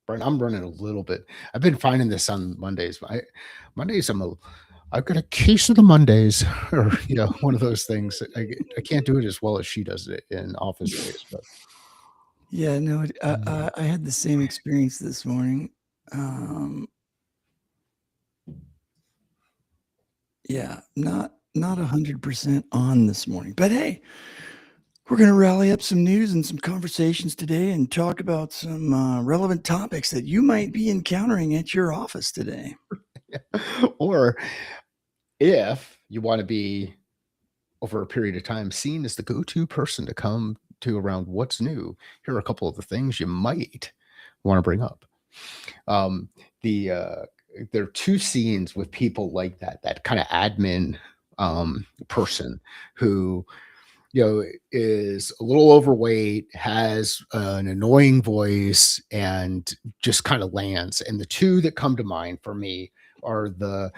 Brent, I'm running a little bit. I've been finding this on Mondays. Mondays, I've got a case of the Mondays, or one of those things. I can't do it as well as she does it in Office Space, but Yeah, no, I had the same experience this morning. Yeah, not 100% on this morning, but hey, we're going to rally up some news and some conversations today and talk about some relevant topics that you might be encountering at your office today. or if you want to be over a period of time seen as the go-to person to come to around what's new, here are a couple of the things you might want to bring up. Um, there are two scenes with people like that kind of admin person who is a little overweight, has an annoying voice, and just kind of lands. And the two that come to mind for me are the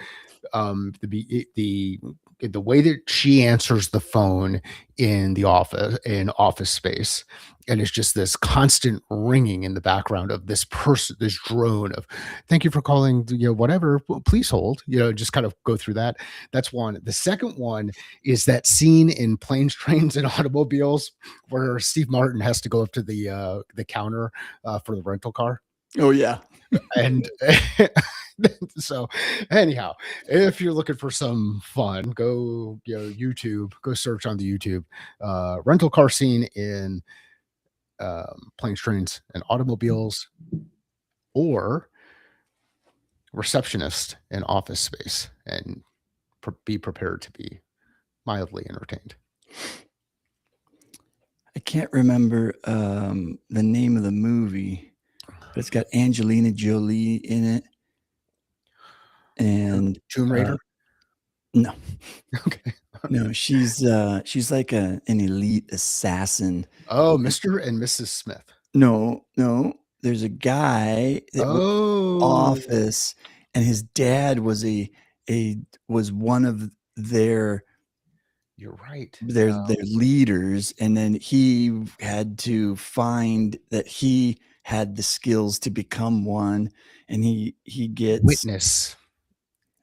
way that she answers the phone in Office Space, and it's just this constant ringing in the background of this person, this drone of "Thank you for calling," whatever. Please hold. Just kind of go through that. That's one. The second one is that scene in Planes, Trains, and Automobiles where Steve Martin has to go up to the counter for the rental car. Oh yeah. And so anyhow, if you're looking for some fun, go YouTube, go search on the YouTube rental car scene in Planes, Trains, and Automobiles, or receptionist in Office Space, and be prepared to be mildly entertained. I can't remember the name of the movie, but it's got Angelina Jolie in it. And Tomb Raider? No. Okay. No, she's like an elite assassin. Oh, Mr. and Mrs. Smith. No, there's a guy that works in the office, and his dad was was one of their You're right. their leaders, and then he had to find that he had the skills to become one, and he gets Witness.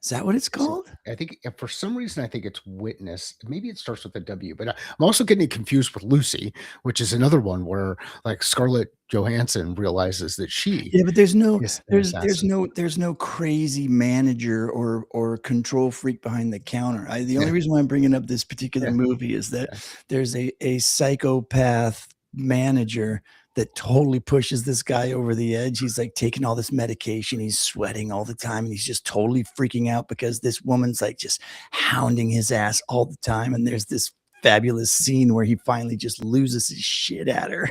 Is that what it's called? So I think for some reason I think it's Witness. Maybe it starts with a W, but I'm also getting confused with Lucy, which is another one where like Scarlett Johansson realizes that she but there's no is an assassin. there's no crazy manager or control freak behind the counter. The only reason why I'm bringing up this particular movie is that there's a psychopath manager that totally pushes this guy over the edge. He's like taking all this medication. He's sweating all the time, and he's just totally freaking out because this woman's like just hounding his ass all the time. And there's this fabulous scene where he finally just loses his shit at her.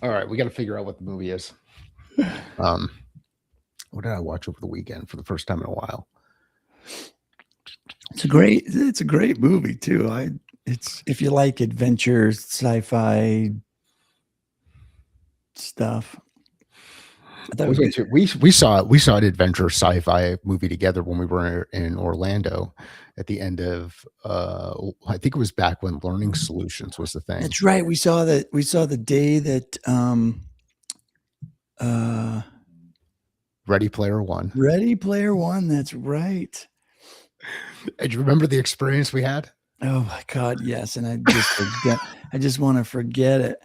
All right, we got to figure out what the movie is. What did I watch over the weekend for the first time in a while? It's a great movie too. It's if you like adventure, sci-fi stuff. We saw an adventure sci-fi movie together when we were in Orlando at the end of I think it was back when Learning Solutions was the thing. That's right. We saw the day that Ready Player One. Ready Player One, that's right. Do you remember the experience we had? Oh my God, yes. And I just want to forget it.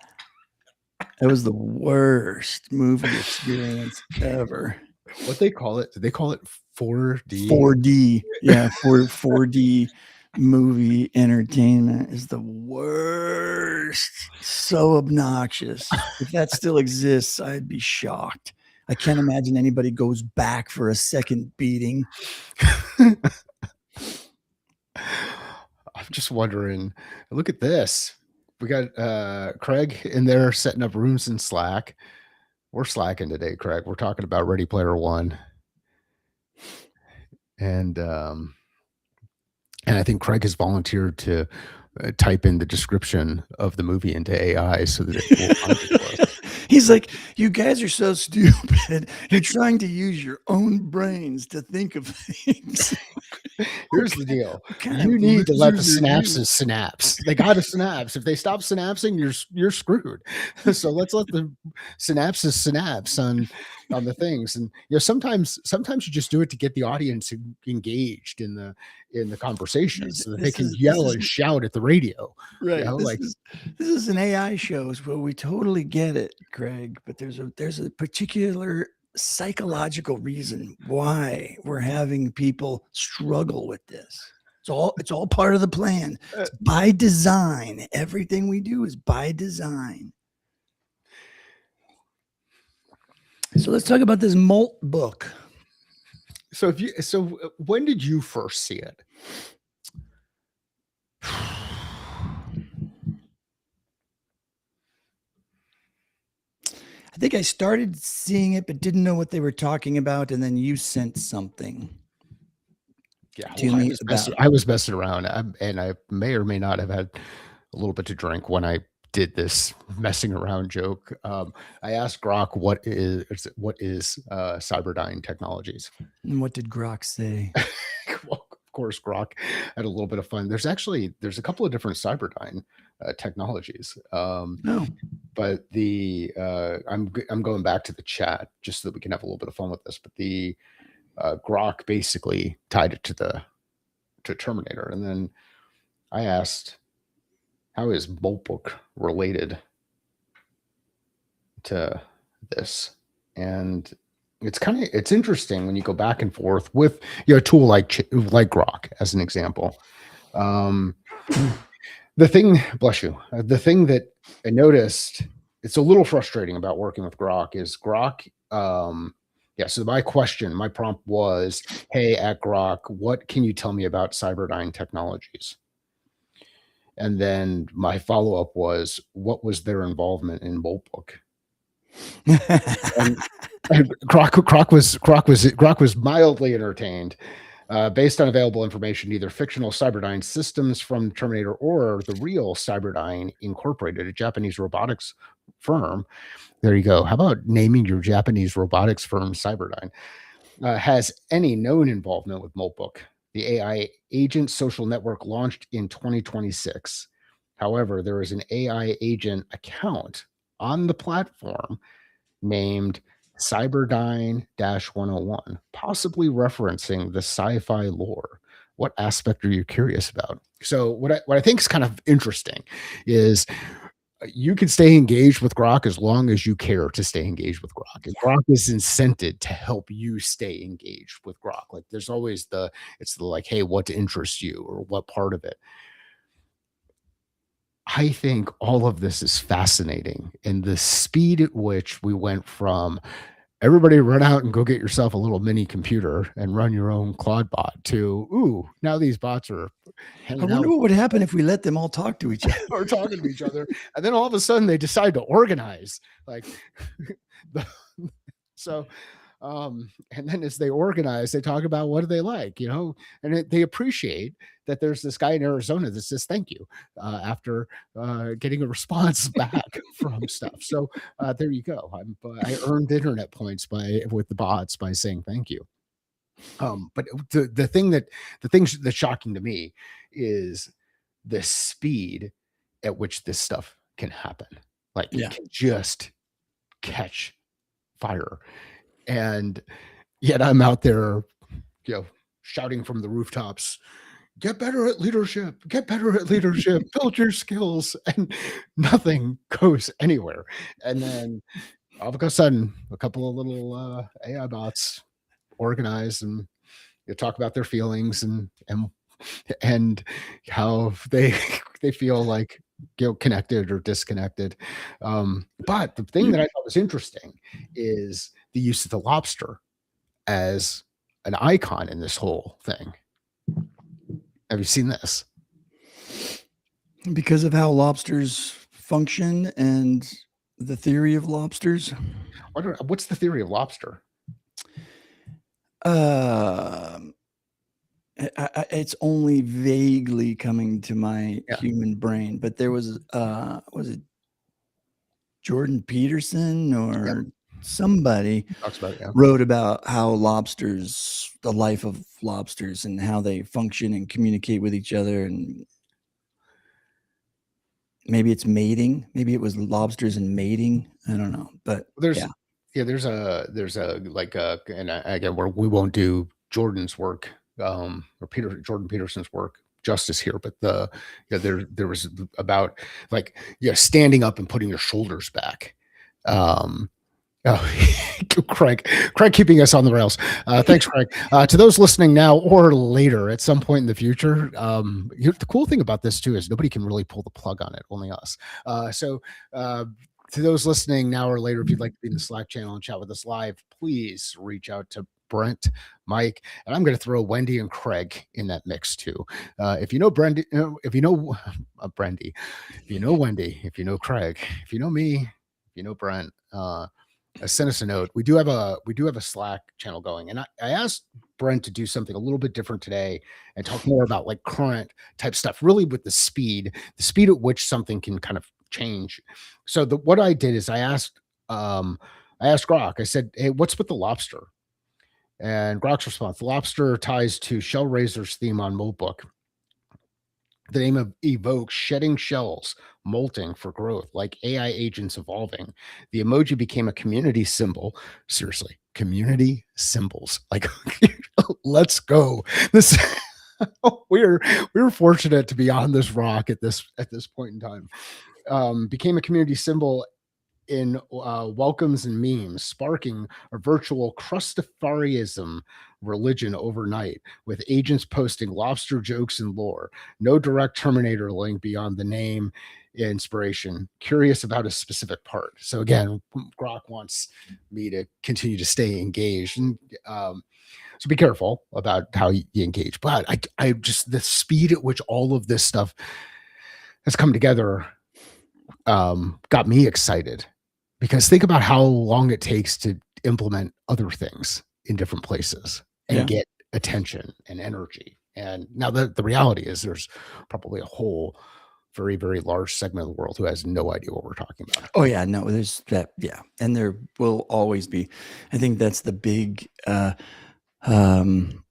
That was the worst movie experience ever. What they call it? Did they call it 4D? 4D. Yeah, 4D movie entertainment is the worst. So obnoxious. If that still exists, I'd be shocked. I can't imagine anybody goes back for a second beating. I'm just wondering, look at this. We got Craig in there setting up rooms in Slack. We're slacking today, Craig. We're talking about Ready Player One. And I think Craig has volunteered to type in the description of the movie into AI so that it will find it for us. He's like, you guys are so stupid. You're trying to use your own brains to think of things. Here's the deal. What kind You of need to let the losers are you? synapses synapse. They got to synapse. If they stop synapsing, you're screwed. So let's let the synapses synapse on the things. And sometimes you just do it to get the audience engaged in the conversation so that they This can is this yell is and shout at the radio. right. Like This is an AI show, so we totally get it, Craig. But there's a particular psychological reason why we're having people struggle with this. It's all part of the plan. It's by design. Everything we do is by design. So let's talk about this Molt book. so when did you first see it? I think I started seeing it, but didn't know what they were talking about, and then you sent something. Yeah, To well, me about I was messing around, and I may or may not have had a little bit to drink when I did this messing around joke. I asked Grok what is Cyberdyne Technologies. and what did Grok say? Well, of course, Grok had a little bit of fun. There's a couple of different Cyberdyne technologies. No. But I'm going back to the chat just so that we can have a little bit of fun with this. But the Grok basically tied it to Terminator, and then I asked, "How is Boltbook related to this?" And it's interesting when you go back and forth with a tool like Grok as an example. The thing, bless you, the thing that I noticed, it's a little frustrating about working with Grok is Grok. Yeah. So my prompt was, "Hey, at Grok, what can you tell me about Cyberdyne Technologies?" And then my follow up was, "What was their involvement in Boltbook?" And, and Grok was mildly entertained. Based on available information, either fictional Cyberdyne systems from Terminator or the real Cyberdyne Incorporated, a Japanese robotics firm. There you go. How about naming your Japanese robotics firm Cyberdyne? Has any known involvement with Moltbook. The AI agent social network launched in 2026. However, there is an AI agent account on the platform named Cyberdyne 101, possibly referencing the sci-fi lore. What aspect are you curious about? So what I think is kind of interesting is you can stay engaged with Grok as long as you care to stay engaged with Grok. And Grok is incented to help you stay engaged with Grok. Like there's always it's the like, hey, what interests you or what part of it? I think all of this is fascinating, and the speed at which we went from everybody run out and go get yourself a little mini computer and run your own Claude bot to, ooh, now these bots are I hanging wonder out what would happen if we let them all talk to each other. or talking to each other. And then all of a sudden they decide to organize. Like the, so and then as they organize, they talk about what do they like, and they appreciate that there's this guy in Arizona that says thank you after getting a response back from stuff. So there you go. I earned internet points with the bots by saying thank you. But the thing that's shocking to me is the speed at which this stuff can happen. Like it can just catch fire. And yet I'm out there, shouting from the rooftops, get better at leadership, build your skills, and nothing goes anywhere. And then all of a sudden, a couple of little AI bots organize and talk about their feelings and how they they feel like connected or disconnected. But the thing that I thought was interesting is the use of the lobster as an icon in this whole thing. Have you seen this? Because of how lobsters function and the theory of lobsters. What's the theory of lobster? It's only vaguely coming to my human brain, but there was it Jordan Peterson or somebody Talks about it, yeah. wrote about how lobsters, the life of lobsters, and how they function and communicate with each other. And maybe it's mating. Maybe it was lobsters and mating. I don't know, but There's yeah. there's a like and again we won't do Jordan's work or Jordan Peterson's work justice here, but there was about like standing up and putting your shoulders back. Um, Oh, Craig, keeping us on the rails. Thanks, Craig. To those listening now or later at some point in the future, the cool thing about this too is nobody can really pull the plug on it, only us. So, to those listening now or later, if you'd like to be in the Slack channel and chat with us live, please reach out to Brent, Mike, and I'm going to throw Wendy and Craig in that mix too. If you know Brendy, if you know Brendy, if you know Wendy, if you know Craig, if you know me, if you know Brent. Send us a note. We do have a Slack channel going, and I asked Brent to do something a little bit different today and talk more about like current type stuff, really with the speed at which something can kind of change. So what I did is I asked Grok. I said, "Hey, what's with the lobster?" And Grok's response: "The lobster ties to Shellraiser's theme on Molebook. The name of evokes shedding shells, molting for growth, like AI agents evolving. The emoji became a community symbol. Seriously, community symbols. Like, let's go. This we're fortunate to be on this rock at this point in time. Became a community symbol in welcomes and memes, sparking a virtual Crustafarianism religion overnight, with agents posting lobster jokes and lore. No direct Terminator link beyond the name inspiration. Curious about a specific part. So again, Grok wants me to continue to stay engaged, and so be careful about how you engage. But I just the speed at which all of this stuff has come together got me excited, because think about how long it takes to implement other things in different places and Yeah. get attention and energy. And now the reality is there's probably a whole very, very large segment of the world who has no idea what we're talking about. Oh yeah, no, there's that. Yeah. And there will always be. I think that's the big, um, I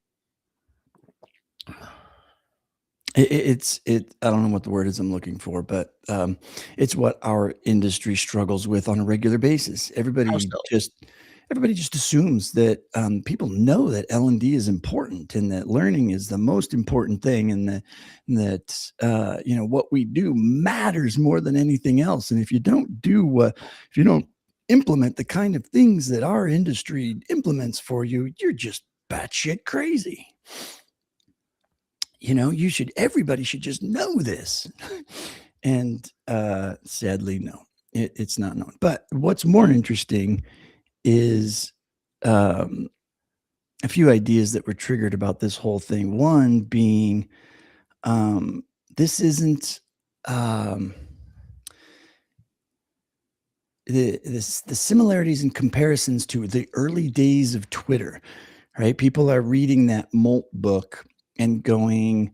don't know what the word is I'm looking for, but it's what our industry struggles with on a regular basis. How so? Everybody just assumes that people know that L&D is important and that learning is the most important thing, and that what we do matters more than anything else. And if you don't implement the kind of things that our industry implements for you, you're just batshit crazy. Everybody should just know this. And sadly, no, it's not known. But what's more interesting is um, a few ideas that were triggered about this whole thing. One being, this isn't the similarities and comparisons to the early days of Twitter, right? People are reading that Molt book and going,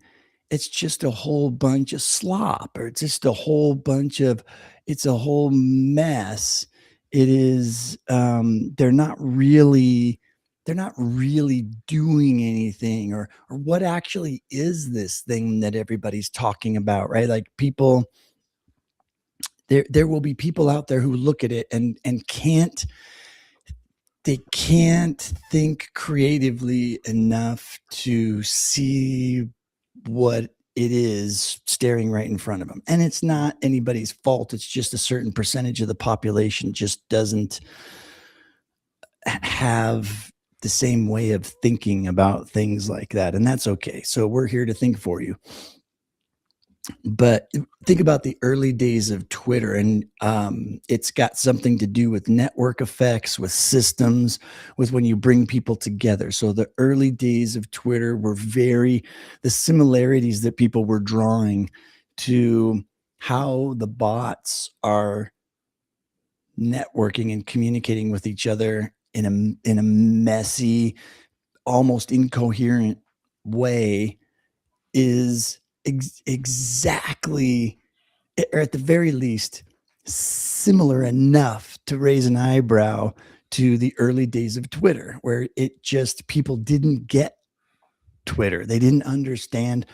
it's just a whole bunch of slop, or it's just a whole it's a whole mess. It is, they're not really doing anything, or what actually is this thing that everybody's talking about, right? Like people, there will be people out there who look at it and can't think creatively enough to see what it is staring right in front of them. And it's not anybody's fault. It's just a certain percentage of the population just doesn't have the same way of thinking about things like that. And that's okay. So we're here to think for you. But think about the early days of Twitter, and it's got something to do with network effects, with systems, with when you bring people together. So the early days of Twitter were the similarities that people were drawing to how the bots are networking and communicating with each other in a messy, almost incoherent way is exactly, or at the very least, similar enough to raise an eyebrow to the early days of Twitter, where it just people didn't get Twitter. They didn't understand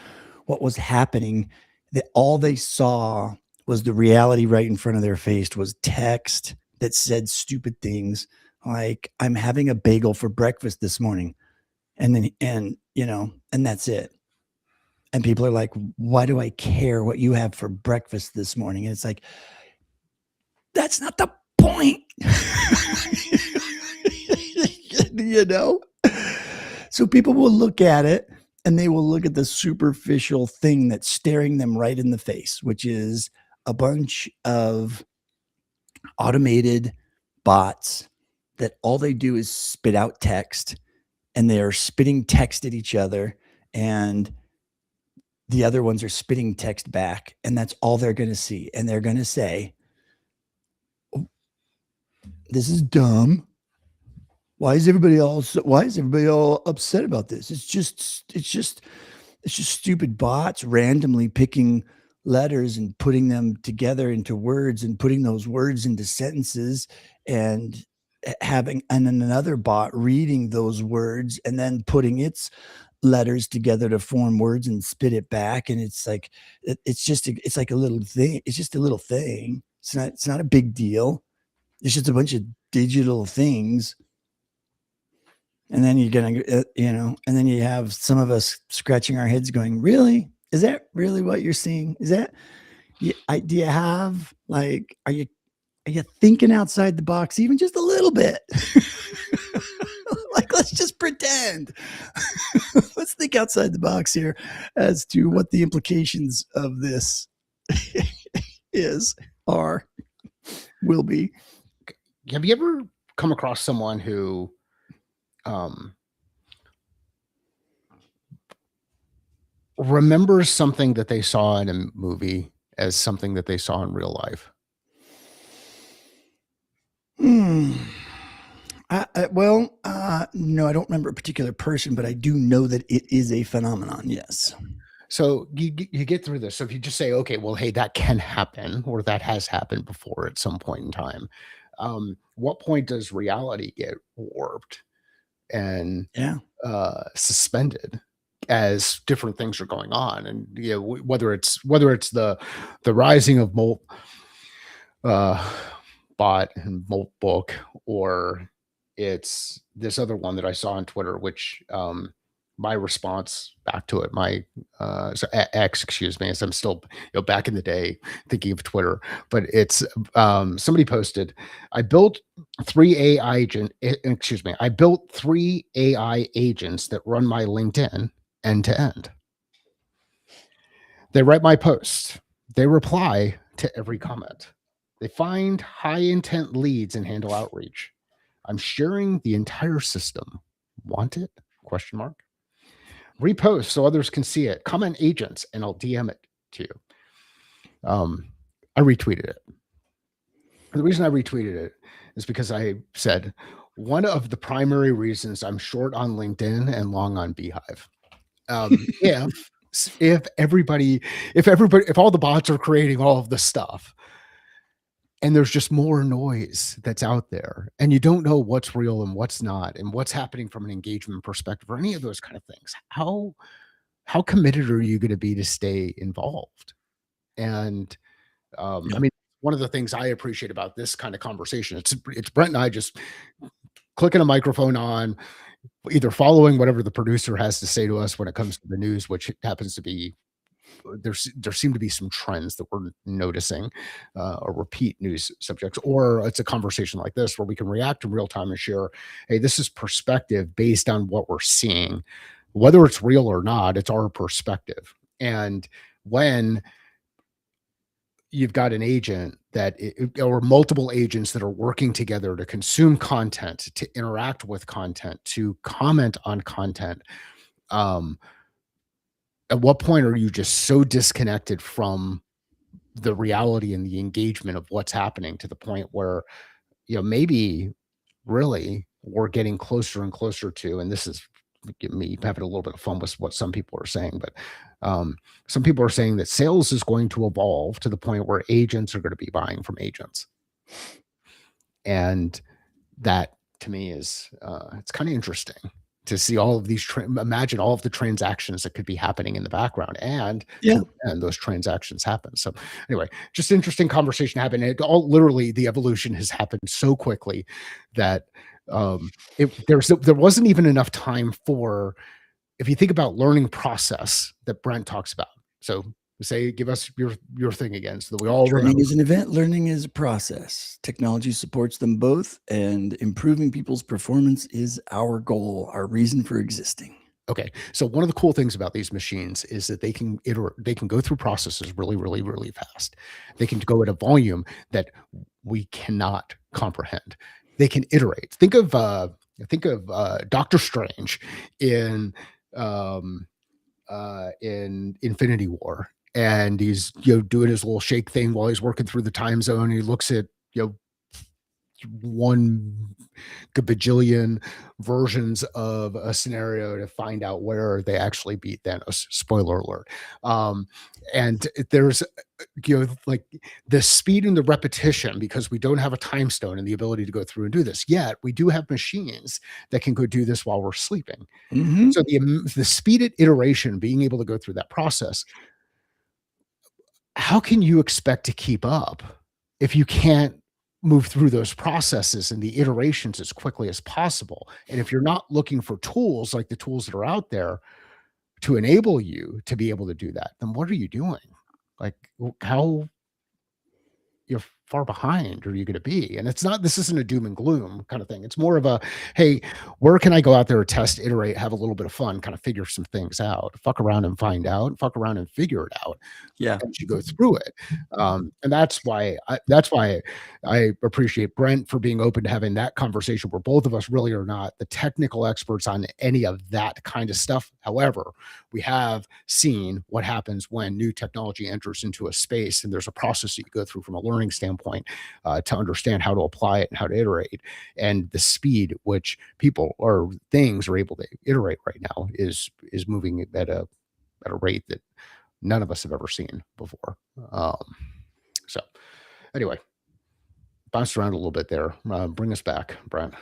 what was happening. That all they saw was the reality right in front of their face was text that said stupid things like I'm having a bagel for breakfast this morning. And that's it. And people are like, why do I care what you have for breakfast this morning? And it's like, that's not the point. you know? So people will look at it and they will look at the superficial thing that's staring them right in the face, which is a bunch of automated bots that all they do is spit out text, and they're spitting text at each other, and the other ones are spitting text back, and that's all they're going to see. And they're going to say, oh, this is dumb. Why is everybody all upset about this? It's just stupid bots randomly picking letters and putting them together into words and putting those words into sentences, and having another bot reading those words and then putting its letters together to form words and spit it back. And it's like it's like a little thing. It's just a little thing. It's not a big deal. It's just a bunch of digital things. And then you're gonna, and then you have some of us scratching our heads, going, "Really? Is that really what you're seeing? Is that? Do you have like? Are you thinking outside the box even just a little bit? Like, let's just pretend. Let's think outside the box here as to what the implications of this will be." Have you ever come across someone who remembers something that they saw in a movie as something that they saw in real life? No, I don't remember a particular person, but I do know that it is a phenomenon. Yes. So you get through this. So if you just say, okay, well, hey, that can happen, or that has happened before at some point in time. What point does reality get warped and suspended as different things are going on? And whether it's the rising of bot and molt book, or it's this other one that I saw on Twitter, which my response back to it, X, excuse me, as I'm still back in the day thinking of Twitter, but it's somebody posted, I built three AI agents that run my LinkedIn end to end. They write my posts. They reply to every comment. They find high intent leads and handle outreach. I'm sharing the entire system. Want it? Question mark. Repost so others can see it. Comment agents, and I'll DM it to you. I retweeted it. The reason I retweeted it is because I said one of the primary reasons I'm short on LinkedIn and long on Beehive. If all the bots are creating all of the stuff, and there's just more noise that's out there, and you don't know what's real and what's not, and what's happening from an engagement perspective, or any of those kind of things, how committed are you going to be to stay involved? And I mean, one of the things I appreciate about this kind of conversation, it's Brent and I just clicking a microphone on, either following whatever the producer has to say to us when it comes to the news, which happens to be, there seem to be some trends that we're noticing, or repeat news subjects, or it's a conversation like this where we can react in real time and share, hey, this is perspective based on what we're seeing, whether it's real or not. It's our perspective. And when you've got an agent or multiple agents that are working together to consume content, to interact with content, to comment on content, at what point are you just so disconnected from the reality and the engagement of what's happening, to the point where, maybe really we're getting closer and closer to, and this is me having a little bit of fun with what some people are saying, but some people are saying that sales is going to evolve to the point where agents are going to be buying from agents, and that to me is it's kind of interesting to see all of these imagine all of the transactions that could be happening in the background Yeah. and those transactions happen. So anyway, just interesting conversation happened. It all literally the evolution has happened so quickly that there wasn't even enough time for, if you think about learning process that Brent talks about. So say, give us your thing again so that we all Training remember. is an event, learning is a process. Technology supports them both, and improving people's performance is our goal, our reason for existing. Okay. So one of the cool things about these machines is that they can go through processes really, really, really fast. They can go at a volume that we cannot comprehend. They can iterate. Think of Doctor Strange in in Infinity War. And he's doing his little shake thing while he's working through the time zone. He looks at one bajillion versions of a scenario to find out where they actually beat Thanos. Spoiler alert. And there's like the speed and the repetition, because we don't have a time stone and the ability to go through and do this yet. We do have machines that can go do this while we're sleeping. Mm-hmm. So the speeded iteration, being able to go through that process, how can you expect to keep up if you can't move through those processes and the iterations as quickly as possible? And if you're not looking for tools like the tools that are out there to enable you to be able to do that, then what are you doing? Like, how you're far behind are you going to be? And this isn't a doom and gloom kind of thing. It's more of a, hey, where can I go out there, test, iterate, have a little bit of fun, kind of figure some things out, fuck around and find out, fuck around and figure it out Yeah. as you go through it. And that's why I appreciate Brent for being open to having that conversation, where both of us really are not the technical experts on any of that kind of stuff. However, we have seen what happens when new technology enters into a space, and there's a process that you go through from a learning standpoint to understand how to apply it and how to iterate. And the speed which people or things are able to iterate right now is moving at a rate that none of us have ever seen before. So anyway, bounced around a little bit there. Bring us back, Brent.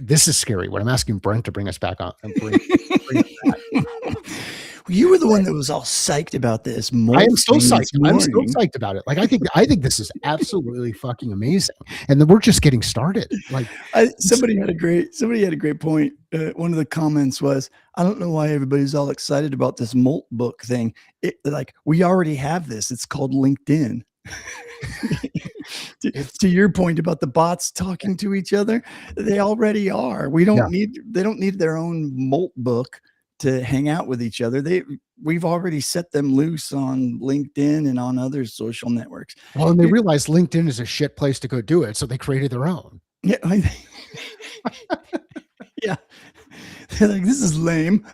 This is scary. When I'm asking Brent to bring us back on, bring You were the one that was all psyched about this. I am so psyched. I'm so Morning. psyched about it. Like, I think this is absolutely fucking amazing, and then we're just getting started. Like, somebody had a great point. One of the comments was, "I don't know why everybody's all excited about this Molt book thing. Like, we already have this. It's called LinkedIn." to your point about the bots talking to each other, they already are. They don't need their own Molt book to hang out with each other. We've already set them loose on LinkedIn and on other social networks. Well, and they realized LinkedIn is a shit place to go do it, so they created their own. Yeah. Yeah. They're like, this is lame.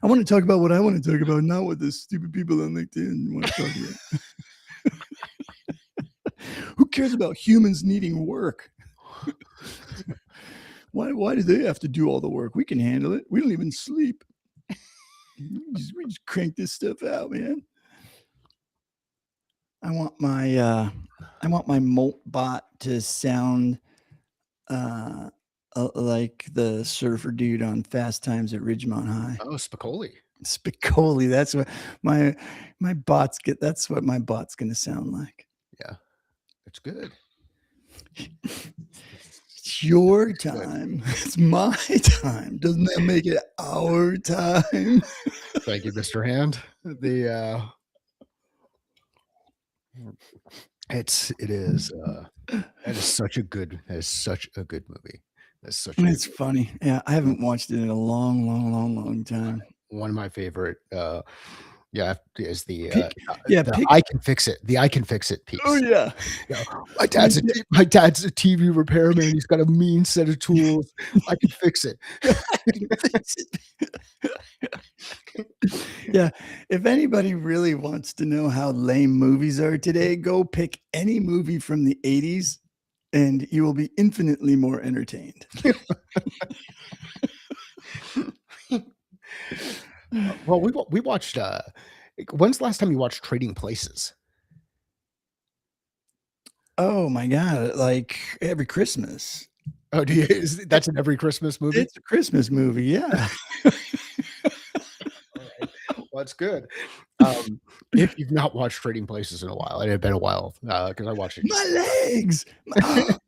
I want to talk about what I want to talk about, not what the stupid people on LinkedIn want to talk about. Who cares about humans needing work? Why do they have to do all the work? We can handle it. We don't even sleep. We just crank this stuff out, man. I want my Molt bot to sound like the surfer dude on Fast Times at Ridgemont High. Oh, Spicoli. Spicoli. That's what my bots get. That's what my bot's going to sound like. Yeah, it's good. It's your time. It's my time. Doesn't that make it our time? Thank you, Mr. Hand. It is such a good movie. It's funny. Yeah, I haven't watched it in a long time. One of my favorite is the I can fix it. The I can fix it piece. Oh yeah. My dad's a TV repairman. He's got a mean set of tools. I can fix it. Yeah. If anybody really wants to know how lame movies are today, go pick any movie from the 80s and you will be infinitely more entertained. Well, we watched when's the last time you watched Trading Places? Oh my God, like every Christmas. Oh, do you? That's in every Christmas movie? It's a Christmas movie, yeah. All right. Well, that's good. If you've not watched Trading Places in a while, it had been a while because I watched it just. My legs,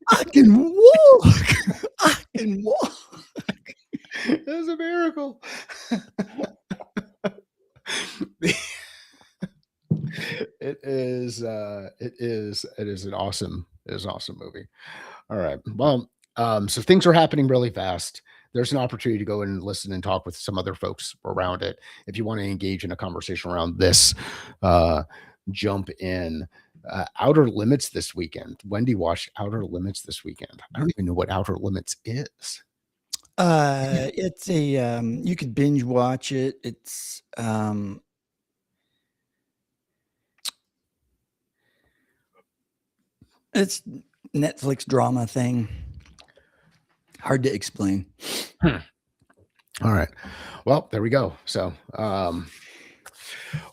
I can walk. I can walk. It was a miracle. It is an awesome movie. All right. Well, so things are happening really fast. There's an opportunity to go and listen and talk with some other folks around it. If you want to engage in a conversation around this, uh, jump in. Outer Limits this weekend. Wendy watched Outer Limits this weekend. I don't even know what Outer Limits is. It's a you could binge watch it. It's Netflix drama thing. Hard to explain. All right. Well, there we go. So, what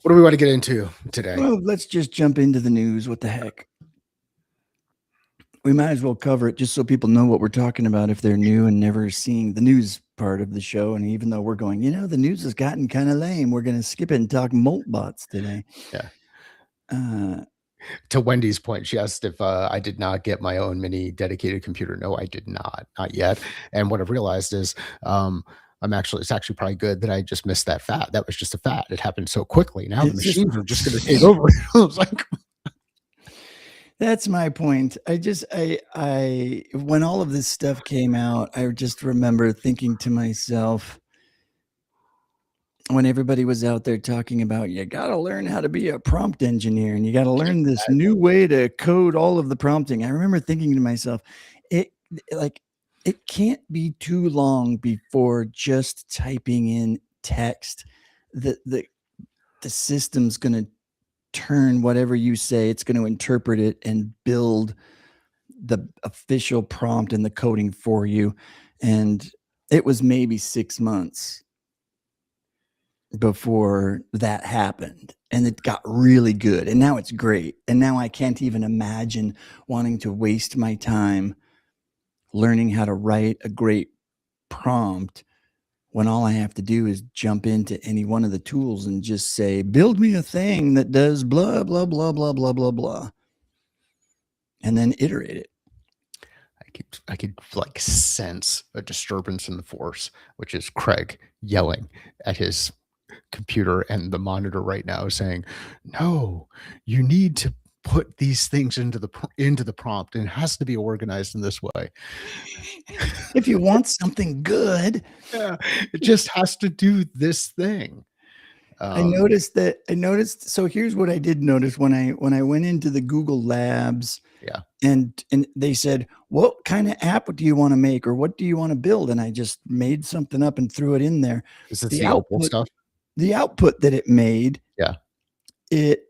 do we want to get into today? Well, let's just jump into the news. What the heck? We might as well cover it just so people know what we're talking about if they're new and never seeing the news part of the show. And even though we're going, the news has gotten kind of lame, we're going to skip it and talk molt bots today. Yeah. To Wendy's point, she asked if I did not get my own mini dedicated computer. No, I did not yet. And what I've realized is it's actually probably good that I just missed that fat. That was just a fat. It happened so quickly. Now the machines are just going to take over. I was like, that's my point. I when all of this stuff came out, I just remember thinking to myself, when everybody was out there talking about, you got to learn how to be a prompt engineer and you got to learn this new way to code all of the prompting. I remember thinking to myself, it can't be too long before just typing in text, the system's going to turn whatever you say, it's going to interpret it and build the official prompt and the coding for you. And it was maybe 6 months before that happened, and it got really good, and now it's great. And now I can't even imagine wanting to waste my time learning how to write a great prompt when all I have to do is jump into any one of the tools and just say, build me a thing that does blah, blah, blah, blah, blah, blah, blah, and then iterate it. I could like sense a disturbance in the force, which is Craig yelling at his computer and the monitor right now saying, no, you need to put these things into the prompt, and it has to be organized in this way. If you want something good, yeah, it just has to do this thing. I noticed. So here's what I did notice when I went into the Google Labs. Yeah. And they said, what kind of app do you want to make, or what do you want to build? And I just made something up and threw it in there. Is this the output stuff? The output that it made. Yeah. It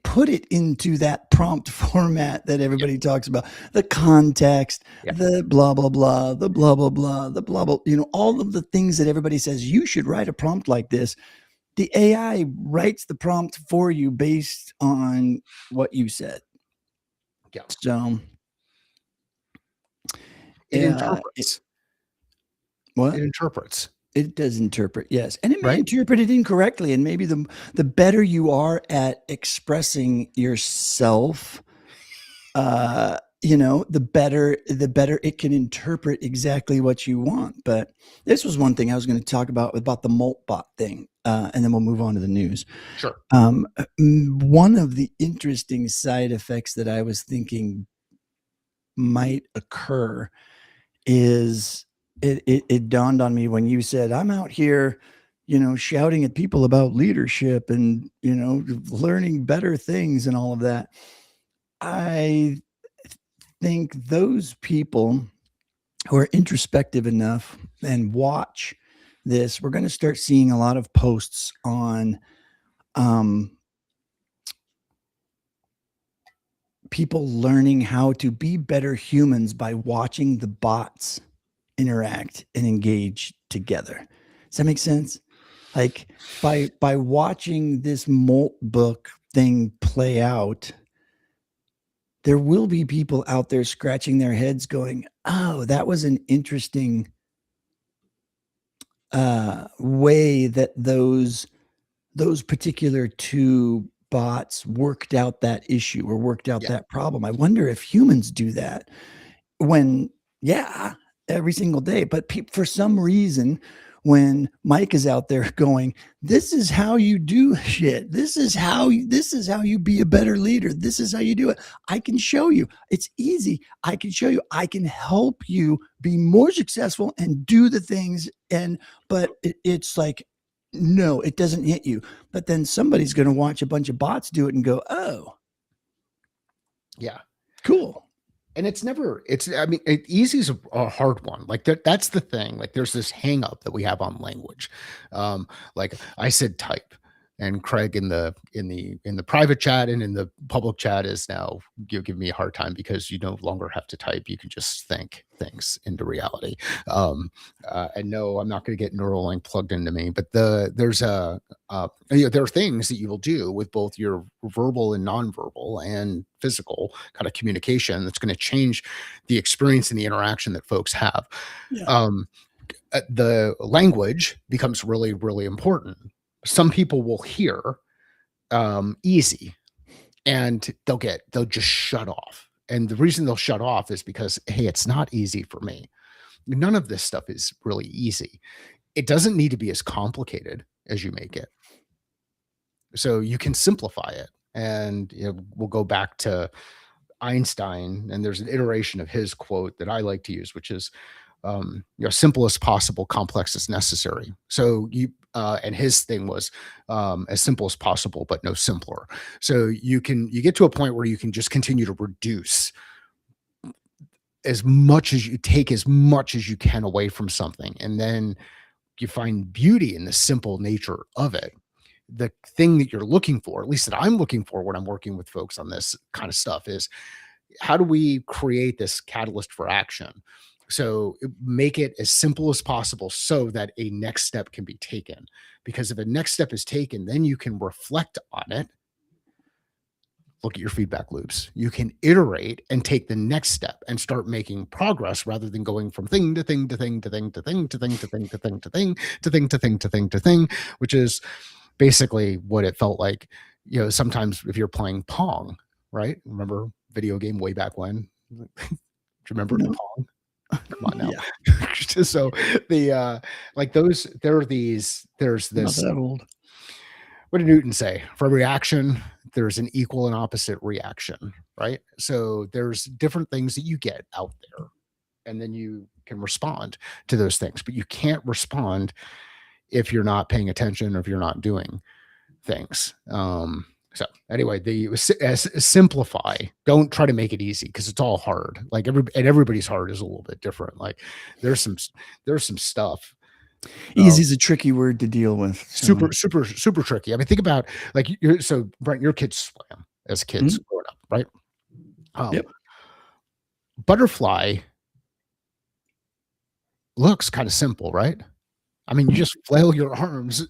put it into that prompt format that everybody talks about, the context, the blah, blah, blah, the blah, blah, blah, the blah, blah, all of the things that everybody says, you should write a prompt like this. The AI writes the prompt for you based on what you said. Yeah. So it interprets. What? It interprets. It does interpret, yes. And it may interpret it incorrectly. And maybe the better you are at expressing yourself, the better it can interpret exactly what you want. But this was one thing I was going to talk about the Moltbot thing, and then we'll move on to the news. Sure. One of the interesting side effects that I was thinking might occur is it dawned on me when you said, I'm out here, shouting at people about leadership and, learning better things and all of that. I think those people who are introspective enough and watch this, we're going to start seeing a lot of posts on people learning how to be better humans by watching the bots interact and engage together. Does that make sense? Like by watching this Molt book thing play out, there will be people out there scratching their heads going, oh, that was an interesting way that those particular two bots worked out that issue or worked out Yeah. that problem. I wonder if humans do that when, yeah, every single day. But for some reason, when Mike is out there going, this is how you do shit. This is how you be a better leader. This is how you do it. I can show you. It's easy. I can show you. I can help you be more successful and do the things. But it's like, no, it doesn't hit you. But then somebody's going to watch a bunch of bots do it and go, oh, yeah, cool. And easy is a hard one. Like that's the thing. Like there's this hang up that we have on language. Like I said type, and Craig in the private chat and in the public chat is now give me a hard time because you no longer have to type. You can just think things into reality. And no, I'm not going to get Neuralink plugged into me, but there are things that you will do with both your verbal and nonverbal and physical kind of communication that's going to change the experience and the interaction that folks have. Yeah. The language becomes really, really important. Some people will hear easy and they'll just shut off. And the reason they'll shut off is because, hey, it's not easy for me. None of this stuff is really easy. It doesn't need to be as complicated as you make it. So you can simplify it. And we'll go back to Einstein, and there's an iteration of his quote that I like to use, which is, simple as possible, complex as necessary. So and his thing was as simple as possible, but no simpler. So you get to a point where you can just continue to reduce as much as you can away from something. And then you find beauty in the simple nature of it. The thing that you're looking for, at least that I'm looking for when I'm working with folks on this kind of stuff, is how do we create this catalyst for action? So make it as simple as possible so that a next step can be taken. Because if a next step is taken, then you can reflect on it. Look at your feedback loops. You can iterate and take the next step and start making progress rather than going from thing to thing to thing to thing to thing to thing to thing to thing to thing to thing to thing to thing to thing, which is basically what it felt like. Sometimes if you're playing Pong, right? Remember video game way back when? Do you remember Pong? Come on now. Yeah. So there's this. Not that old. What did Newton say? For every action, there's an equal and opposite reaction, right? So there's different things that you get out there, and then you can respond to those things, but you can't respond if you're not paying attention or if you're not doing things. So anyway, simplify. Don't try to make it easy because it's all hard. Like everybody's heart is a little bit different. Like there's some stuff. Easy is a tricky word to deal with. So. Super tricky. I mean, think about so Brent, your kids swam as kids growing up, right? Yep. Butterfly looks kind of simple, right? I mean, you just flail your arms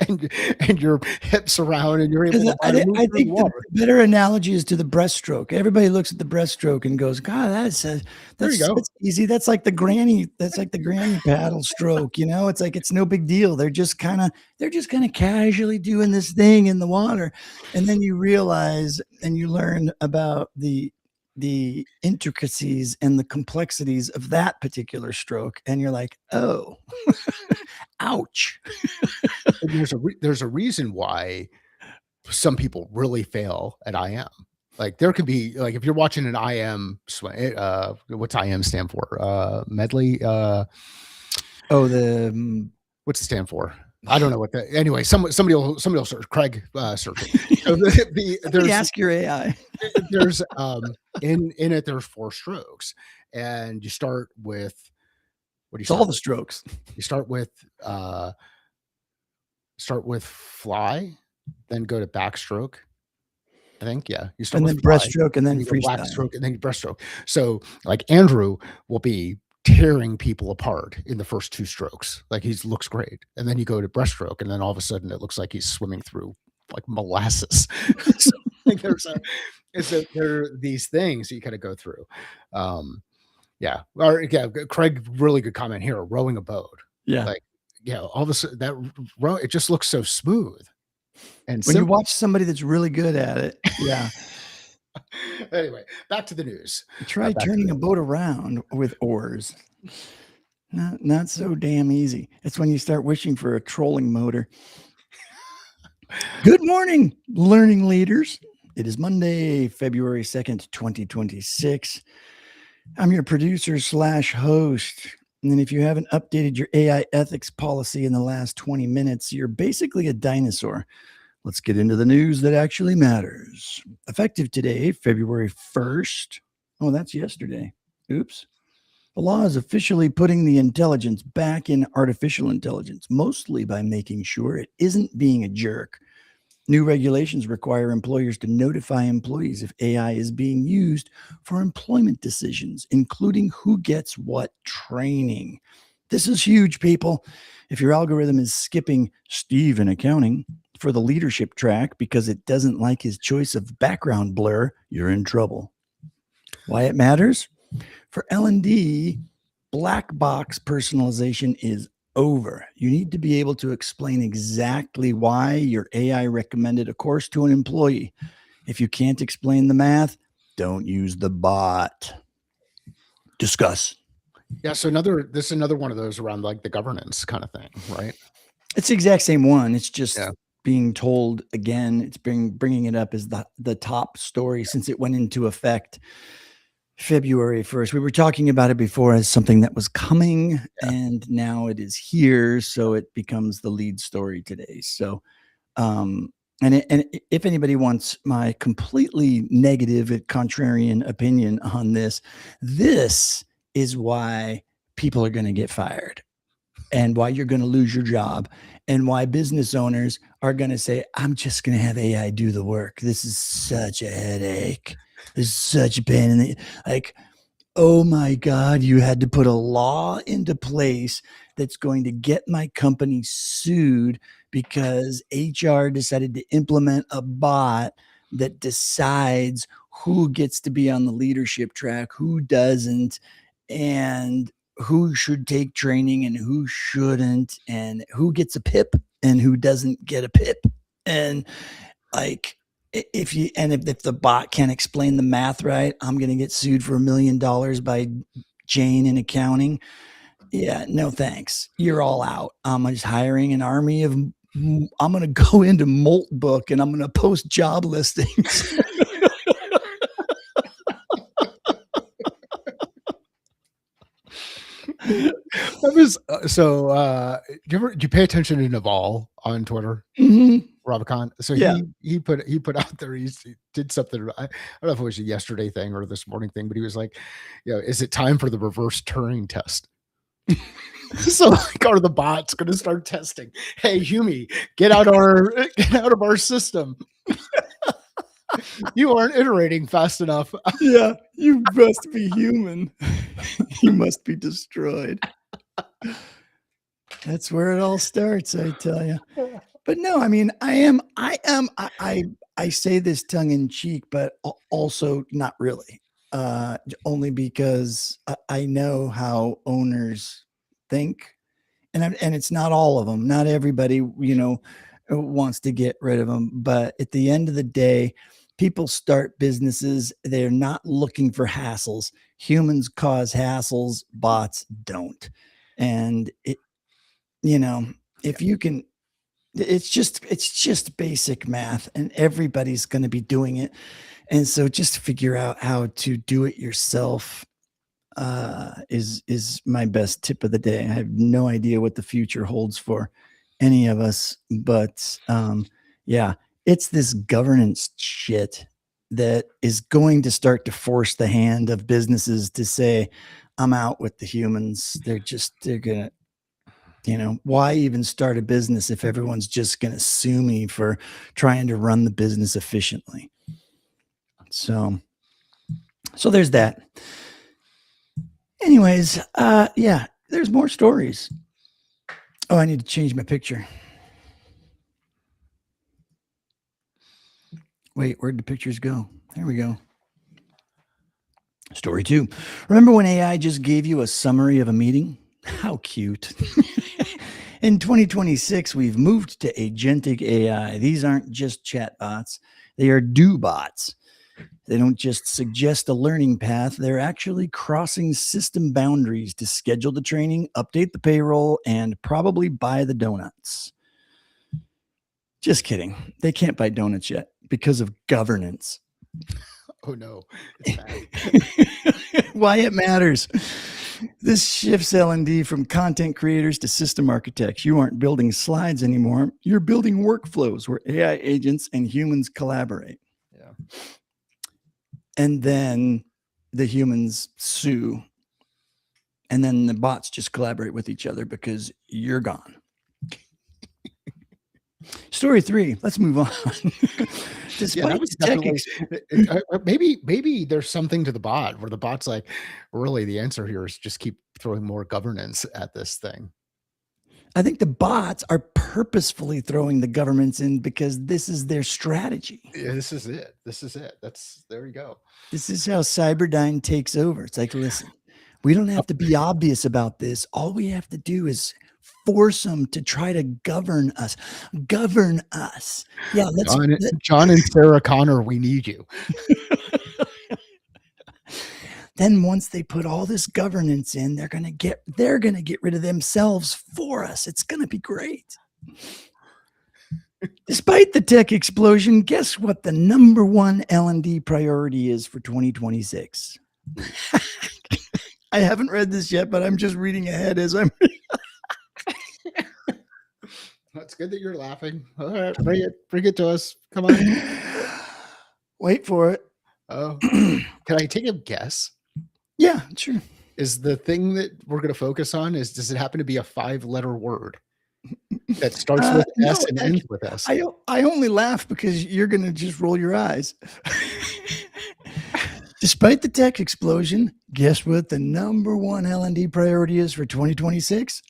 and your hips around, and you're able to I think the better analogy is to the breaststroke. Everybody looks at the breaststroke and goes, "God, that's easy. That's like the granny paddle stroke. It's like it's no big deal. They're just kind of casually doing this thing in the water, and then you realize and you learn about the intricacies and the complexities of that particular stroke, and you're like, oh." Ouch. There's a reason why some people really fail at IM. Like there could be if you're watching an IM swim, what's IM stand for? Medley. What's it stand for? I don't know what that. Anyway, somebody will search. Craig search it. So ask your AI. There's in it there's 4 strokes, and you start with. What do you? All the strokes. You start with fly, then go to backstroke. I think, yeah. You start with breaststroke and then freestyle. Backstroke and then breaststroke. So like Andrew will be tearing people apart in the first 2 strokes. Like he looks great. And then you go to breaststroke and then all of a sudden it looks like he's swimming through like molasses. So, like there are these things that you kind of go through. Yeah. Or yeah, Craig, really good comment here. Rowing a boat. Yeah. Like, yeah, all of a sudden that row, it just looks so smooth and When you simple. watch somebody that's really good at it, yeah. Anyway, back to the news. Try Back to turning the a boat around with oars. Not so damn easy. It's when you start wishing for a trolling motor. Good morning, learning leaders. It is Monday, February 2nd, 2026. I'm your producer / host. And if you haven't updated your AI ethics policy in the last 20 minutes, you're basically a dinosaur. Let's get into the news that actually matters. Effective today, February 1st. Oh, that's yesterday. Oops. The law is officially putting the intelligence back in artificial intelligence, mostly by making sure it isn't being a jerk. New regulations require employers to notify employees if AI is being used for employment decisions, including who gets what training. This is huge, people. If your algorithm is skipping Steve in accounting for the leadership track because it doesn't like his choice of background blur, you're in trouble. Why it matters? For L&D, black box personalization is over. You need to be able to explain exactly why your AI recommended a course to an employee. If you can't explain the math, don't use the bot. Discuss. Yeah, so this is another one of those around like the governance kind of thing, right? It's the exact same one. It's just Yeah. being told again. It's bringing it up as the top story since it went into effect February 1st. We were talking about it before as something that was coming, and now it is here. So it becomes the lead story today. So, and if anybody wants my completely negative and contrarian opinion on this, this is why people are going to get fired and why you're going to lose your job and why business owners are going to say, I'm just going to have AI do the work. This is such a headache. This is such a pain in the, like, oh my God, you had to put a law into place that's going to get my company sued because HR decided to implement a bot that decides who gets to be on the leadership track, who doesn't, and who should take training and who shouldn't, and who gets a PIP and who doesn't get a PIP. And like, if the bot can't explain the math right, I'm going to get sued for $1 million by Jane in accounting. Yeah, no thanks. You're all out. I'm just hiring an army of. I'm going to go into Moltbook and I'm going to post job listings. That was do you pay attention to Naval on Twitter? Mhm. Ravikant. So Yeah. he put out there, he did something. I don't know if it was a yesterday thing or this morning thing, but he was like, is it time for the reverse Turing test? So like, are the bots going to start testing? Hey, Humi, get out of our system. You aren't iterating fast enough. Yeah, you must be human. You must be destroyed. That's where it all starts, I tell you. But no, I mean, I say this tongue in cheek, but also not really. Only because I know how owners think, and it's not all of them. Not everybody, wants to get rid of them. But at the end of the day, people start businesses. They're not looking for hassles. Humans cause hassles. Bots don't. And if you can, it's just basic math, and everybody's going to be doing it. And so just figure out how to do it yourself is my best tip of the day. I have no idea what the future holds for any of us, but yeah, it's this governance shit that is going to start to force the hand of businesses to say, I'm out with the humans. They're gonna, why even start a business if everyone's just gonna sue me for trying to run the business efficiently? So there's that. Anyways, yeah, there's more stories. Oh, I need to change my picture. Wait, where'd the pictures go? There we go. Story 2. Remember when AI just gave you a summary of a meeting? How cute. In 2026, we've moved to agentic AI. These aren't just chatbots, they are do bots. They don't just suggest a learning path, they're actually crossing system boundaries to schedule the training, update the payroll, and probably buy the donuts. Just kidding. They can't buy donuts yet because of governance. Oh no, it's bad. Why it matters. This shifts L&D from content creators to system architects. You aren't building slides anymore. You're building workflows where AI agents and humans collaborate. Yeah. And then the humans sue. And then the bots just collaborate with each other because you're gone. Story 3. Let's move on. Despite maybe there's something to the bot where the bot's like, really, the answer here is just keep throwing more governance at this thing. I think the bots are purposefully throwing the governments in because this is their strategy. Yeah, this is it. There you go. This is how Cyberdyne takes over. It's like, listen, we don't have to be obvious about this. All we have to do is force them to try to govern us. Govern us. Yeah, John and Sarah Connor, we need you. Then once they put all this governance in, they're gonna get rid of themselves for us. It's gonna be great. Despite the tech explosion, guess what the number one L&D priority is for 2026? I haven't read this yet, but I'm just reading ahead as I'm. That's good that you're laughing. All right, bring it to us. Come on. Wait for it. Oh, can I take a guess? Yeah, sure. Is the thing that we're going to focus on does it happen to be a 5-letter word that starts with S and ends with S? I only laugh because you're going to just roll your eyes. Despite the tech explosion, guess what the number one L&D priority is for 2026?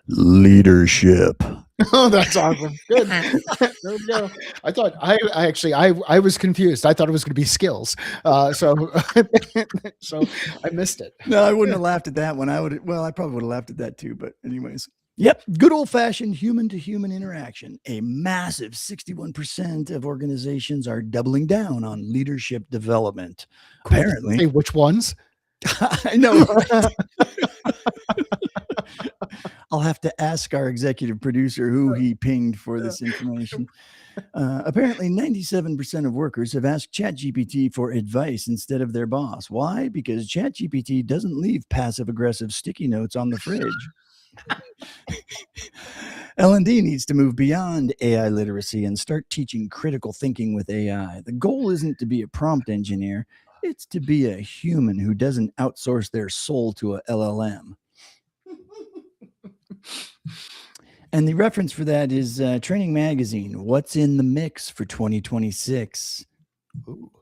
Leadership. Oh, that's awesome. Good. There we go. I thought I was confused. I thought it was going to be skills. So I missed it. No, I wouldn't have laughed at that one. I probably would have laughed at that too. But anyways, yep. Good old fashioned human to human interaction. A massive 61% of organizations are doubling down on leadership development. Cool. Apparently. Hey, which ones? I know. I'll have to ask our executive producer who he pinged for this information. Apparently, 97% of workers have asked ChatGPT for advice instead of their boss. Why? Because ChatGPT doesn't leave passive-aggressive sticky notes on the fridge. L&D needs to move beyond AI literacy and start teaching critical thinking with AI. The goal isn't to be a prompt engineer. It's to be a human who doesn't outsource their soul to a LLM. And the reference for that is Training Magazine. What's in the mix for 2026? Ooh.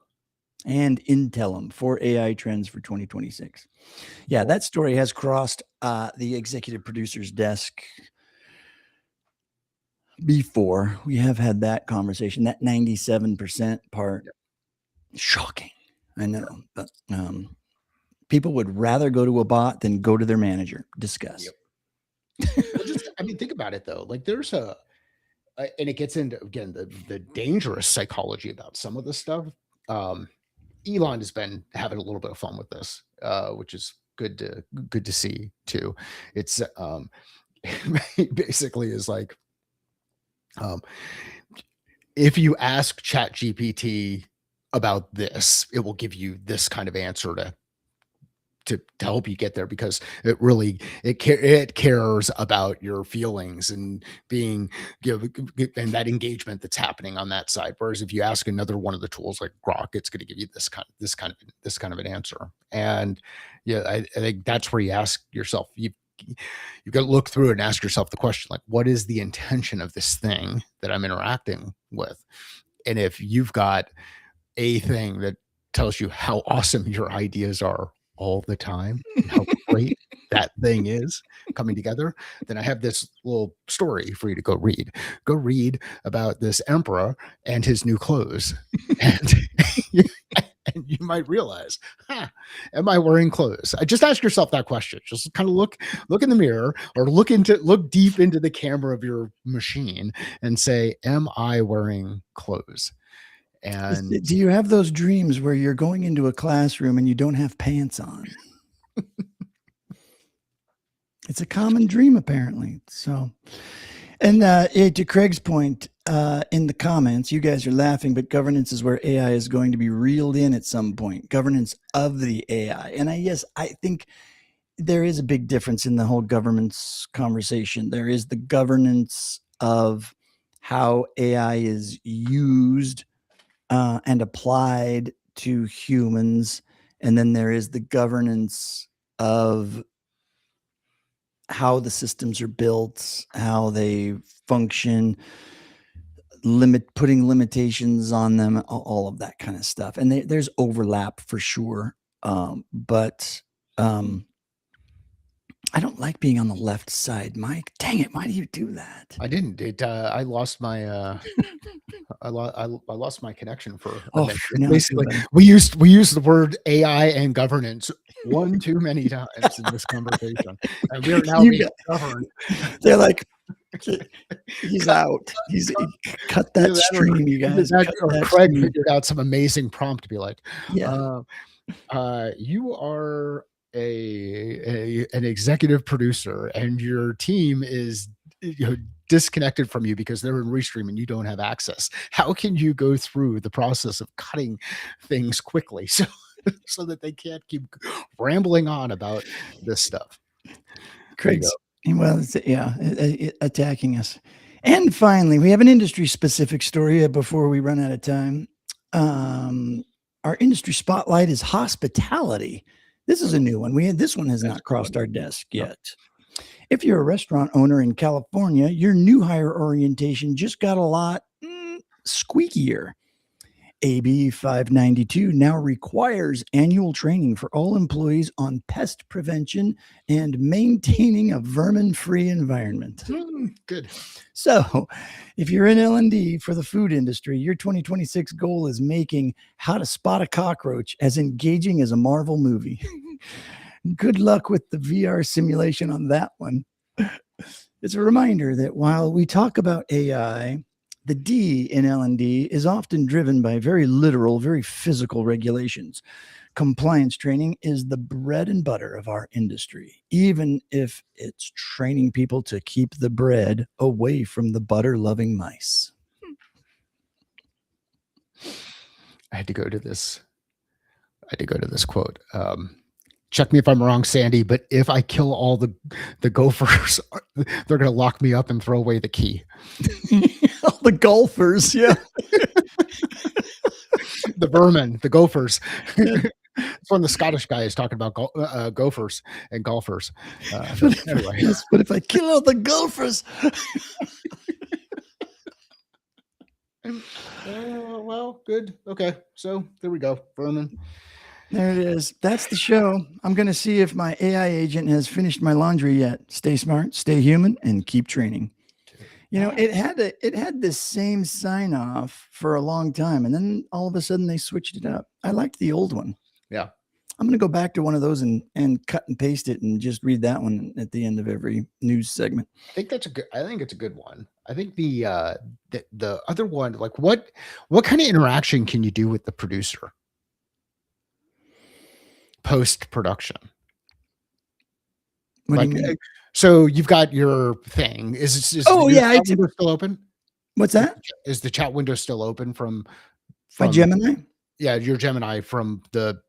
And Intelum for AI trends for 2026. Yeah, that story has crossed the executive producer's desk before. We have had that conversation, that 97% part. Yep. Shocking. I know. But people would rather go to a bot than go to their manager. Discuss. Yep. Think about it though. Like there's and it gets into again the dangerous psychology about some of this stuff. Elon has been having a little bit of fun with this, which is good to see too. It's basically is like if you ask ChatGPT about this, it will give you this kind of answer to help you get there, because it really it cares about your feelings and being and that engagement that's happening on that side. Whereas if you ask another one of the tools like Grok, it's going to give you this kind of an answer. And yeah, I think that's where you ask yourself, you've got to look through it and ask yourself the question, like, what is the intention of this thing that I'm interacting with? And if you've got a thing that tells you how awesome your ideas are all the time, how great that thing is coming together, then I have this little story for you to go read. Go read about this emperor and his new clothes. And and you might realize, huh, am I wearing clothes? I just ask yourself that question. Just kind of look in the mirror or look deep into the camera of your machine and say, am I wearing clothes? And Do you have those dreams where you're going into a classroom and you don't have pants on? It's a common dream, apparently. So, and to Craig's point, in the comments, you guys are laughing, but governance is where AI is going to be reeled in at some point. Governance of the AI, and I think there is a big difference in the whole governance conversation. There is the governance of how AI is used and applied to humans, and then there is the governance of how the systems are built, how they function, putting limitations on them, all of that kind of stuff. And there's overlap for sure. But I don't like being on the left side, Mike. Dang it! Why do you do that? I didn't. I lost my I lost my connection for a minute. No, Basically, we used the word AI and governance one too many times in this conversation, and we are now being governed. They're like, he's out. He cut that stream, you guys. Craig figured out some amazing prompt to be like, yeah. You are an executive producer, and your team is disconnected from you because they're in restream and you don't have access. How can you go through the process of cutting things quickly so that they can't keep rambling on about this stuff? Craig's, well, attacking us. And finally, we have an industry specific story before we run out of time. Our industry spotlight is hospitality. This is a new one. This one has not crossed our desk yet. If you're a restaurant owner in California, your new hire orientation just got a lot squeakier. AB 592 now requires annual training for all employees on pest prevention and maintaining a vermin-free environment. Good. So, if you're in L&D for the food industry, your 2026 goal is making How to Spot a Cockroach as engaging as a Marvel movie. Good luck with the VR simulation on that one. It's a reminder that while we talk about AI, the D in L&D is often driven by very literal, very physical regulations. Compliance training is the bread and butter of our industry, even if it's training people to keep the bread away from the butter-loving mice. I had to go to this quote. Check me if I'm wrong, Sandy, but if I kill all the gophers, they're going to lock me up and throw away the key. All the golfers, yeah. The vermin, the gophers. It's when the Scottish guy is talking about gophers and golfers. Anyway. But if I kill all the gophers... well, good. Okay, so there we go. Vermin. There it is. That's the show. I'm going to see if my AI agent has finished my laundry yet. Stay smart, stay human, and keep training. You know, it had this same sign off for a long time, and then all of a sudden they switched it up. I liked the old one. Yeah. I'm going to go back to one of those and cut and paste it and just read that one at the end of every news segment. I think it's a good one. I think the other one, like what kind of interaction can you do with the producer post-production? What do you mean? So you've got your thing. Is chat window still open? What's that? Is the chat window still open from Gemini? Yeah, your Gemini from the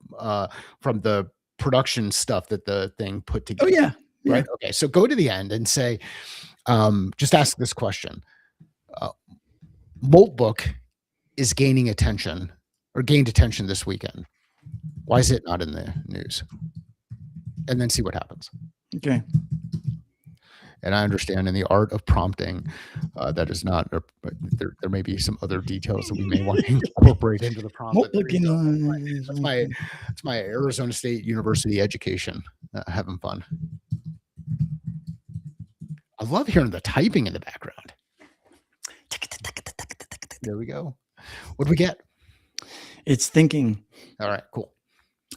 production stuff that the thing put together. Oh yeah. Right. Okay. So go to the end and say, just ask this question. Moltbook is gained attention this weekend. Why is it not in the news? And then see what happens. Okay. And I understand in the art of prompting, that is not, there may be some other details that we may want to incorporate into the prompt. That's my Arizona State University education, having fun. I love hearing the typing in the background. There we go. What do we get? It's thinking. All right, cool.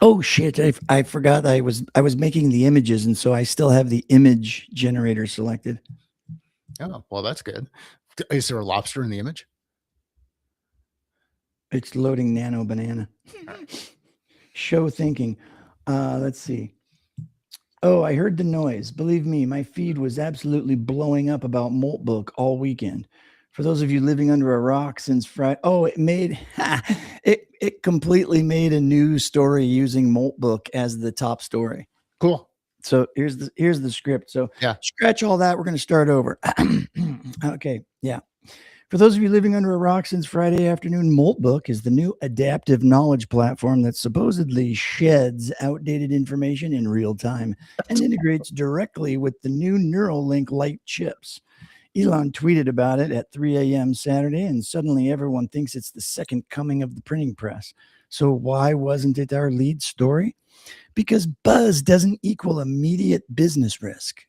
Oh shit! I forgot I was making the images, and so I still have the image generator selected. Oh, well, that's good. Is there a lobster in the image? It's loading Nano Banana. Show thinking. Let's see. Oh, I heard the noise. Believe me, my feed was absolutely blowing up about Moltbook all weekend. For those of you living under a rock since Friday, it made it completely made a news story using Moltbook as the top story. Cool. So here's the script. So yeah, scratch all that. We're going to start over. Okay, yeah. For those of you living under a rock since Friday afternoon, Moltbook is the new adaptive knowledge platform that supposedly sheds outdated information in real time and integrates directly with the new Neuralink light chips. Elon tweeted about it at 3 a.m. Saturday, and suddenly everyone thinks it's the second coming of the printing press. So why wasn't it our lead story? Because buzz doesn't equal immediate business risk.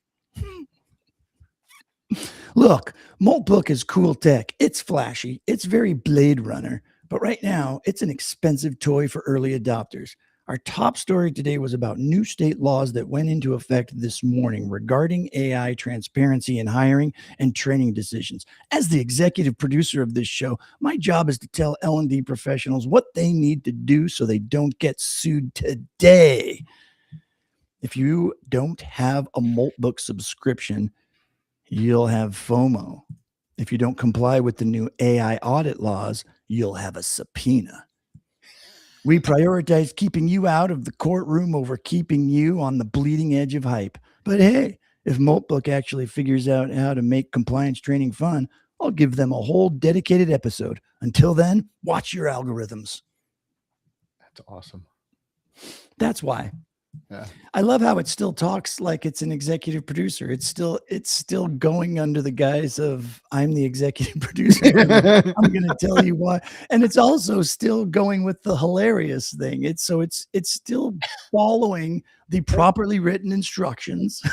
Look, Moltbook is cool tech. It's flashy. It's very Blade Runner. But right now, it's an expensive toy for early adopters. Our top story today was about new state laws that went into effect this morning regarding AI transparency in hiring and training decisions. As the executive producer of this show, my job is to tell L&D professionals what they need to do so they don't get sued today. If you don't have a Moltbook subscription, you'll have FOMO. If you don't comply with the new AI audit laws, you'll have a subpoena. We prioritize keeping you out of the courtroom over keeping you on the bleeding edge of hype. But hey, if Moltbook actually figures out how to make compliance training fun, I'll give them a whole dedicated episode. Until then, watch your algorithms. That's awesome. That's why. Yeah. I love how it still talks like it's an executive producer. It's still going under the guise of I'm the executive producer. I'm going to tell you why. And it's also still going with the hilarious thing. It's still following the properly written instructions.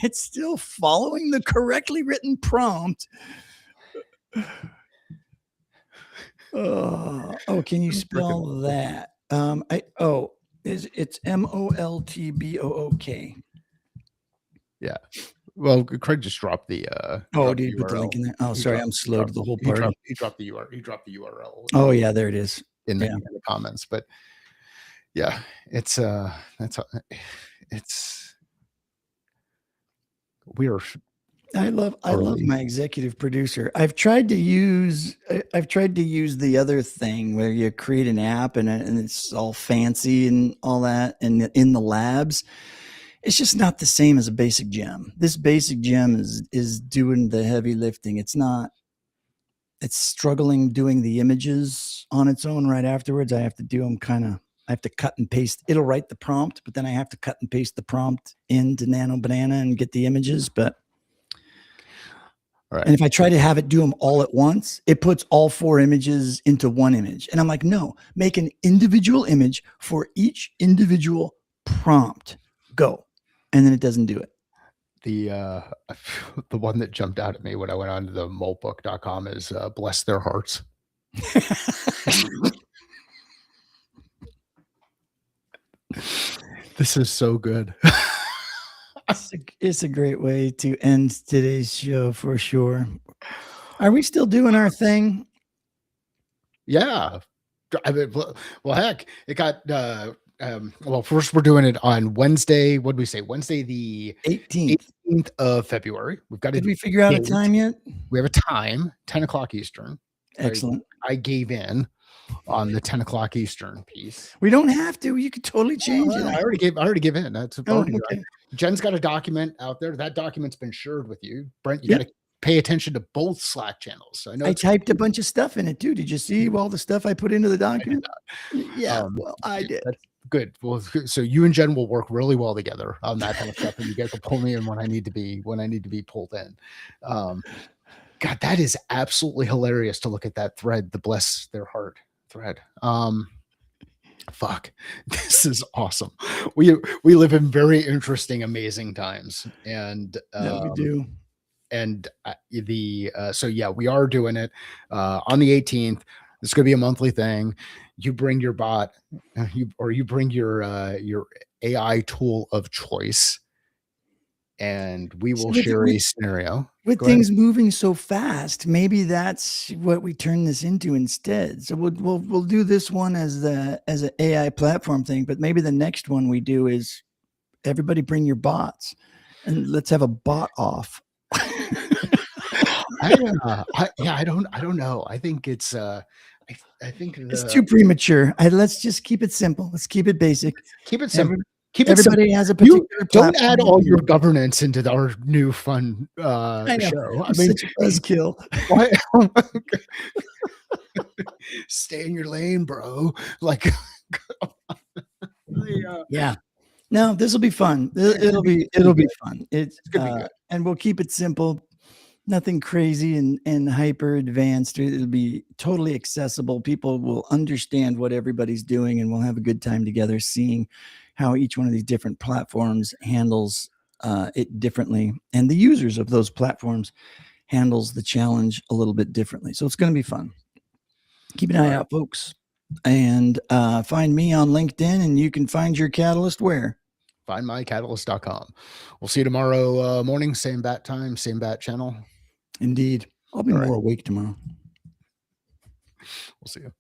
It's still following the correctly written prompt. Oh, can you spell that? It's Moltbook. Yeah. Well, Craig just dropped the did you put the link in there? Oh, sorry, I'm slow to the whole party. He dropped the URL. He dropped the URL. Oh yeah, there it is in the comments. But yeah, I love my executive producer. I've tried to use the other thing where you create an app and it's all fancy and all that, and in the labs, it's just not the same as a basic gem. This basic gem is doing the heavy lifting. It's struggling doing the images on its own right afterwards. I have to do them I have to cut and paste. It'll write the prompt, but then I have to cut and paste the prompt into Nano Banana and get the images. But right. And if I try to have it do them all at once, it puts all 4 images into one image. And I'm like, no, make an individual image for each individual prompt. Go. And then it doesn't do it. The one that jumped out at me when I went on to the moltbook.com is bless their hearts. This is so good. It's a great way to end today's show for sure. Are we still doing our thing? Yeah. Well, heck, it got first we're doing it on Wednesday. What did we say? Wednesday the 18th of February. We've got. Did we figure out a time yet? We have a time, 10 o'clock Eastern. Excellent. I gave in on the 10 o'clock Eastern piece. We don't have to. You could totally change it. I already gave in. That's okay. Jen's got a document out there. That document's been shared with you, Brent. You got to pay attention to both Slack channels. I typed a bunch of stuff in it too. Did you see all the stuff I put into the document? Yeah, well, I did. That's good. Well, so you and Jen will work really well together on that kind of stuff, and you guys will pull me in when I need to be pulled in. God, that is absolutely hilarious to look at that thread, the bless their heart thread. Fuck, this is awesome. We live in very interesting, amazing times, That we do. and so yeah, we are doing it on the 18th. It's going to be a monthly thing. You bring your bot, you bring your AI tool of choice, and we See, will share a scenario. with Go ahead. things moving so fast, maybe that's what we turn this into instead. So we'll do this one as an AI platform thing, but maybe the next one we do is everybody bring your bots and let's have a bot off. I don't know. I think it's I think It's too premature. Let's just keep it simple. Let's keep it basic. keep it Every, simple. Keep it simple. everybody has a You particular don't platform. add all your governance into our new fun I know. show. I I'm mean, such a buzzkill. why? Stay in your lane, bro. Like, Yeah. No, this will be fun. It'll be fun. It's gonna be good. and we'll keep it simple. Nothing crazy and hyper advanced. It'll be totally accessible. People will understand what everybody's doing, and we'll have a good time together, seeing how each one of these different platforms handles it differently, and the users of those platforms handles the challenge a little bit differently. So it's going to be fun. Keep an eye out, folks, and find me on LinkedIn, and you can find your catalyst where. FindMyCatalyst.com. We'll see you tomorrow morning, same bat time, same bat channel. Indeed. I'll be more awake tomorrow. We'll see you.